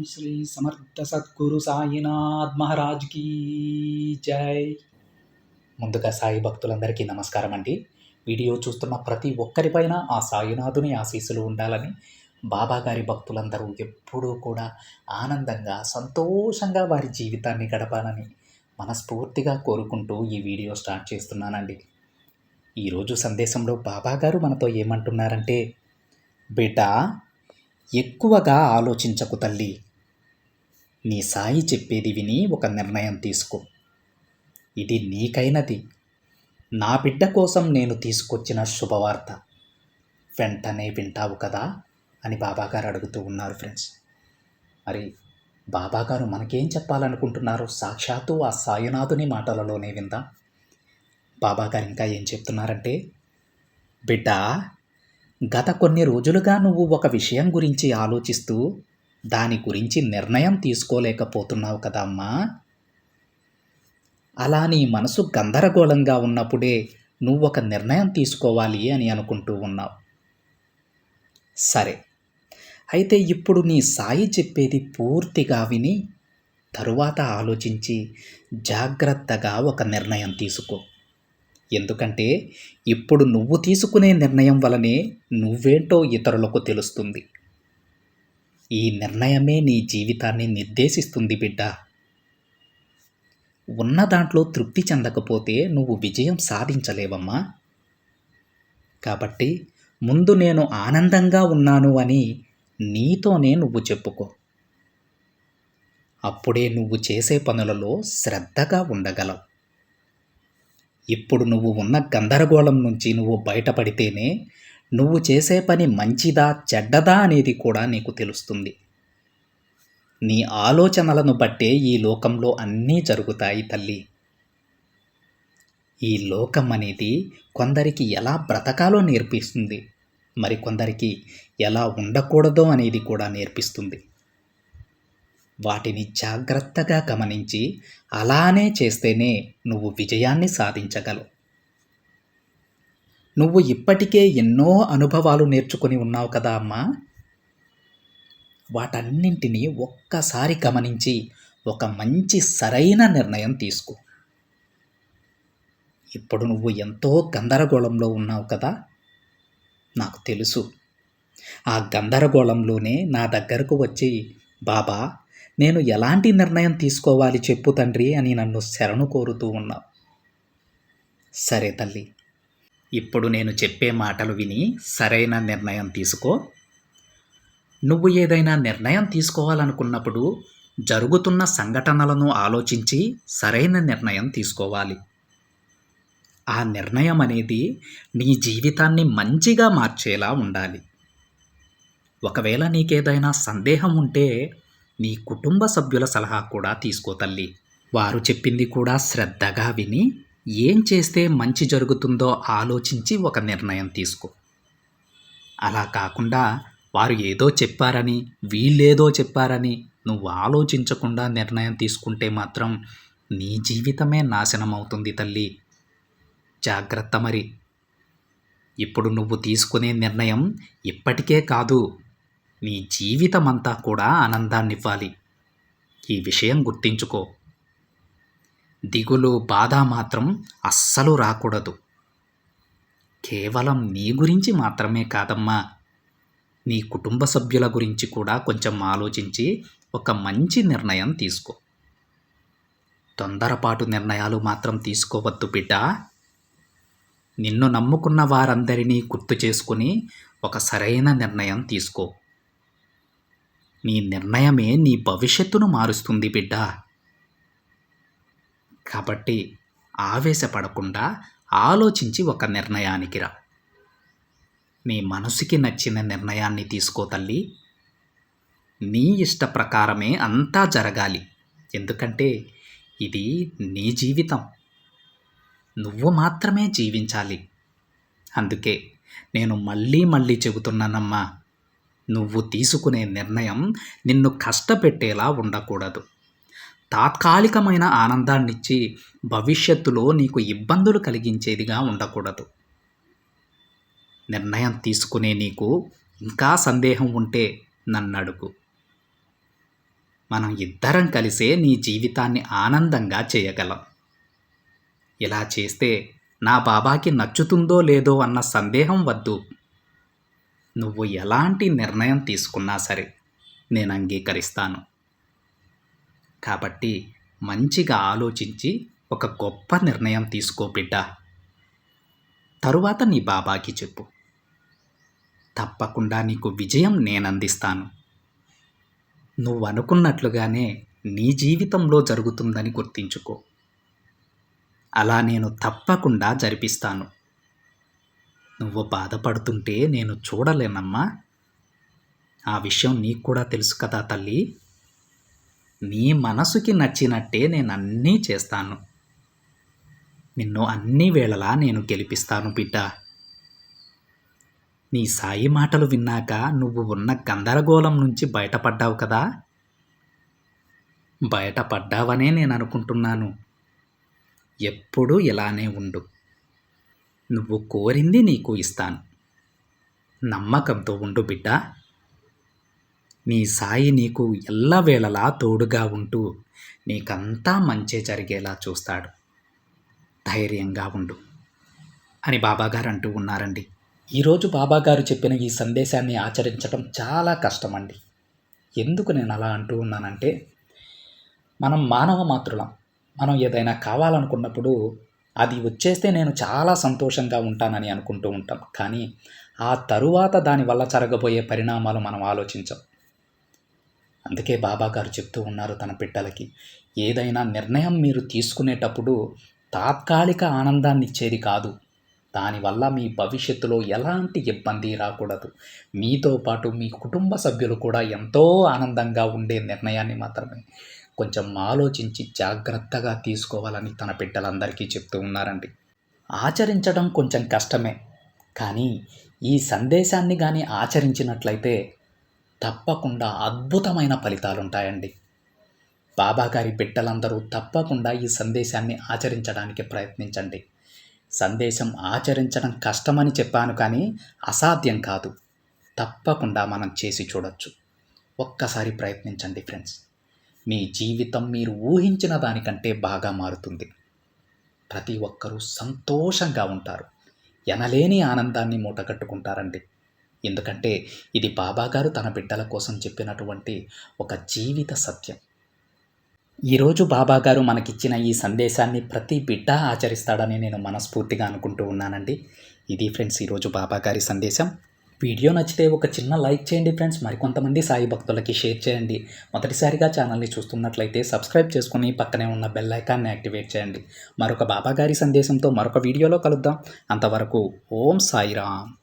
శ్రీ సమర్థ సద్గురు సాయినాథ్ మహారాజ్ కీ జై. ముందుగా సాయి భక్తులందరికీ నమస్కారం అండి. వీడియో చూస్తున్న ప్రతి ఒక్కరిపైన ఆ సాయినాథుని ఆశీస్సులు ఉండాలని, బాబాగారి భక్తులందరూ ఎప్పుడూ కూడా ఆనందంగా సంతోషంగా వారి జీవితాన్ని గడపాలని మనస్ఫూర్తిగా కోరుకుంటూ ఈ వీడియో స్టార్ట్ చేస్తున్నానండి. ఈరోజు సందేశంలో బాబాగారు మనతో ఏమంటున్నారంటే, బిడ్డ, ఎక్కువగా ఆలోచించకు తల్లి. నీ సాయి చెప్పేది విని ఒక నిర్ణయం తీసుకో. ఇది నీకైనది. నా బిడ్డ కోసం నేను తీసుకొచ్చిన శుభవార్త. వెంటనే వింటావు కదా అని బాబాగారు అడుగుతూ ఉన్నారు ఫ్రెండ్స్. మరి బాబాగారు మనకేం చెప్పాలనుకుంటున్నారో సాక్షాత్తు ఆ సాయినాథుని మాటలలోనే విందాం. బాబాగారు ఇంకా ఏం చెప్తున్నారంటే, బిడ్డ, గత కొన్ని రోజులుగా నువ్వు ఒక విషయం గురించి ఆలోచిస్తూ దాని గురించి నిర్ణయం తీసుకోలేకపోతున్నావు కదా అమ్మా. అలా నీ మనసు గందరగోళంగా ఉన్నప్పుడే నువ్వు ఒక నిర్ణయం తీసుకోవాలి అని అనుకుంటూ ఉన్నావు. సరే, అయితే ఇప్పుడు నీ సాయి చెప్పేది పూర్తిగా విని తరువాత ఆలోచించి జాగ్రత్తగా ఒక నిర్ణయం తీసుకో. ఎందుకంటే ఇప్పుడు నువ్వు తీసుకునే నిర్ణయం వలనే నువ్వేంటో ఇతరులకు తెలుస్తుంది. ఈ నిర్ణయమే నీ జీవితాన్ని నిర్దేశిస్తుంది బిడ్డ. ఉన్న దాంట్లో తృప్తి చెందకపోతే నువ్వు విజయం సాధించలేవమ్మా. కాబట్టి ముందు నేను ఆనందంగా ఉన్నాను అని నీతోనే నువ్వు చెప్పుకో. అప్పుడే నువ్వు చేసే పనులలో శ్రద్ధగా ఉండగలవు. ఇప్పుడు నువ్వు ఉన్న గందరగోళం నుంచి నువ్వు బయటపడితేనే నువ్వు చేసే పని మంచిదా చెడ్డదా అనేది కూడా నీకు తెలుస్తుంది. నీ ఆలోచనలను బట్టే ఈ లోకంలో అన్నీ జరుగుతాయి తల్లి. ఈ లోకం అనేది కొందరికి ఎలా బ్రతకాలో నేర్పిస్తుంది, మరికొందరికి ఎలా ఉండకూడదో అనేది కూడా నేర్పిస్తుంది. వాటిని జాగ్రత్తగా గమనించి అలానే చేస్తేనే నువ్వు విజయాన్ని సాధించగలవు. నువ్వు ఇప్పటికే ఎన్నో అనుభవాలు నేర్చుకొని ఉన్నావు కదా అమ్మా. వాటన్నింటినీ ఒక్కసారి గమనించి ఒక మంచి సరైన నిర్ణయం తీసుకో. ఇప్పుడు నువ్వు ఎంతో గందరగోళంలో ఉన్నావు కదా. నాకు తెలుసు. ఆ గందరగోళంలోనే నా దగ్గరకు వచ్చి, బాబా, నేను ఎలాంటి నిర్ణయం తీసుకోవాలి చెప్పు తండ్రి అని నన్ను శరణు కోరుతూ ఉన్నావు. సరే తల్లి, ఇప్పుడు నేను చెప్పే మాటలు విని సరైన నిర్ణయం తీసుకో. నువ్వు ఏదైనా నిర్ణయం తీసుకోవాలనుకున్నప్పుడు జరుగుతున్న సంఘటనలను ఆలోచించి సరైన నిర్ణయం తీసుకోవాలి. ఆ నిర్ణయం అనేది నీ జీవితాన్ని మంచిగా మార్చేలా ఉండాలి. ఒకవేళ నీకేదైనా సందేహం ఉంటే నీ కుటుంబ సభ్యుల సలహా కూడా తీసుకో తల్లి. వారు చెప్పింది కూడా శ్రద్ధగా విని ఏం చేస్తే మంచి జరుగుతుందో ఆలోచించి ఒక నిర్ణయం తీసుకో. అలా కాకుండా వారు ఏదో చెప్పారని వీళ్ళేదో చెప్పారని నువ్వు ఆలోచించకుండా నిర్ణయం తీసుకుంటే మాత్రం నీ జీవితమే నాశనం అవుతుంది తల్లి. జాగ్రత్త మరి. ఇప్పుడు నువ్వు తీసుకునే నిర్ణయం ఇప్పటికే కాదు, నీ జీవితమంతా కూడా ఆనందాన్నివ్వాలి. ఈ విషయం గుర్తించుకో. దిగులు, బాధ మాత్రం అస్సలు రాకూడదు. కేవలం నీ గురించి మాత్రమే కాదమ్మా, నీ కుటుంబ సభ్యుల గురించి కూడా కొంచెం ఆలోచించి ఒక మంచి నిర్ణయం తీసుకో. తొందరపాటు నిర్ణయాలు మాత్రం తీసుకోవద్దు బిడ్డ. నిన్ను నమ్ముకున్న వారందరినీ గుర్తు చేసుకుని ఒక సరైన నిర్ణయం తీసుకో. నీ నిర్ణయమే నీ భవిష్యత్తును మారుస్తుంది బిడ్డ. కాబట్టి ఆవేశపడకుండా ఆలోచించి ఒక నిర్ణయానికి రా. నీ మనసుకి నచ్చిన నిర్ణయాన్ని తీసుకో తల్లి. నీ ఇష్ట ప్రకారమే అంతా జరగాలి. ఎందుకంటే ఇది నీ జీవితం. నువ్వు మాత్రమే జీవించాలి. అందుకే నేను మళ్ళీ మళ్ళీ చెబుతున్నానమ్మా, నువ్వు తీసుకునే నిర్ణయం నిన్ను కష్టపెట్టేలా ఉండకూడదు. తాత్కాలికమైన ఆనందాన్నిచ్చి భవిష్యత్తులో నీకు ఇబ్బందులు కలిగించేదిగా ఉండకూడదు. నిర్ణయం తీసుకునే నీకు ఇంకా సందేహం ఉంటే నన్ను అడుగు. మనం ఇద్దరం కలిసే నీ జీవితాన్ని ఆనందంగా చేయగలం. ఇలా చేస్తే నా బాబాకి నచ్చుతుందో లేదో అన్న సందేహం వద్దు. నువ్వు ఎలాంటి నిర్ణయం తీసుకున్నా సరే నేను అంగీకరిస్తాను. కాబట్టి మంచిగా ఆలోచించి ఒక గొప్ప నిర్ణయం తీసుకో బిడ్డా. తరువాత నీ బాబాకి చెప్పు. తప్పకుండా నీకు విజయం నేనందిస్తాను. నువ్వు అనుకున్నట్లుగానే నీ జీవితంలో జరుగుతుందని గుర్తించుకో. అలా నేను తప్పకుండా జరిపిస్తాను. నువ్వు బాధపడుతుంటే నేను చూడలేనమ్మా. ఆ విషయం నీకు కూడా తెలుసు కదా తల్లి. నీ మనసుకి నచ్చినట్టే నేను అన్నీ చేస్తాను. నిన్ను అన్ని వేళలా నేను గెలిపిస్తాను బిడ్డా. నీ సాయి మాటలు విన్నాక నువ్వు ఉన్న గందరగోళం నుంచి బయటపడ్డావు కదా. బయటపడ్డావనే నేను అనుకుంటున్నాను. ఎప్పుడూ ఇలానే ఉండు. నువ్వు కోరింది నీకు ఇస్తాను. నమ్మకంతో ఉండు బిడ్డా. నీ సాయి నీకు ఎల్లవేళలా తోడుగా ఉంటూ నీకంతా మంచే జరిగేలా చూస్తాడు. ధైర్యంగా ఉండు అని బాబాగారు అంటూ ఉన్నారండి. ఈరోజు బాబాగారు చెప్పిన ఈ సందేశాన్ని ఆచరించడం చాలా కష్టమండి. ఎందుకు నేను అలా అంటూ ఉన్నానంటే, మనం మానవ మాతృలం. మనం ఏదైనా కావాలనుకున్నప్పుడు అది వచ్చేస్తే నేను చాలా సంతోషంగా ఉంటానని అనుకుంటూ ఉంటాం. కానీ ఆ తరువాత దానివల్ల జరగబోయే పరిణామాలు మనం ఆలోచించం. అందుకే బాబాగారు చెప్తూ ఉన్నారు తన బిడ్డలకి, ఏదైనా నిర్ణయం మీరు తీసుకునేటప్పుడు తాత్కాలిక ఆనందాన్ని ఇచ్చేది కాదు. దానివల్ల మీ భవిష్యత్తులో ఎలాంటి ఇబ్బంది రాకూడదు. మీతో పాటు మీ కుటుంబ సభ్యులు కూడా ఎంతో ఆనందంగా ఉండే నిర్ణయాన్ని మాత్రమే కొంచెం ఆలోచించి జాగ్రత్తగా తీసుకోవాలని తన బిడ్డలందరికీ చెప్తూ ఉన్నారండి. ఆచరించడం కొంచెం కష్టమే, కానీ ఈ సందేశాన్ని కానీ ఆచరించినట్లయితే తప్పకుండా అద్భుతమైన ఫలితాలు ఉంటాయండి. బాబాగారి బిడ్డలందరూ తప్పకుండా ఈ సందేశాన్ని ఆచరించడానికి ప్రయత్నించండి. సందేశం ఆచరించడం కష్టమని చెప్పాను, కానీ అసాధ్యం కాదు. తప్పకుండా మనం చేసి చూడొచ్చు. ఒక్కసారి ప్రయత్నించండి ఫ్రెండ్స్. మీ జీవితం మీరు ఊహించిన దానికంటే బాగా మారుతుంది. ప్రతి ఒక్కరూ సంతోషంగా ఉంటారు. ఎనలేని ఆనందాన్ని మూటగట్టుకుంటారండి. ఎందుకంటే ఇది బాబాగారు తన బిడ్డల కోసం చెప్పినటువంటి ఒక జీవిత సత్యం. ఈరోజు బాబాగారు మనకిచ్చిన ఈ సందేశాన్ని ప్రతి బిడ్డ ఆచరిస్తాడని నేను మనస్ఫూర్తిగా అనుకుంటూ ఉన్నానండి. ఇది ఫ్రెండ్స్ ఈరోజు బాబాగారి సందేశం. వీడియో నచ్చితే ఒక చిన్న లైక్ చేయండి ఫ్రెండ్స్. మరికొంతమంది సాయి భక్తులకి షేర్ చేయండి. మొదటిసారిగా ఛానల్ని చూస్తున్నట్లయితే సబ్స్క్రైబ్ చేసుకుని పక్కనే ఉన్న బెల్ ఐకాన్ని యాక్టివేట్ చేయండి. మరొక బాబాగారి సందేశంతో మరొక వీడియోలో కలుద్దాం. అంతవరకు ఓం సాయిరామ్.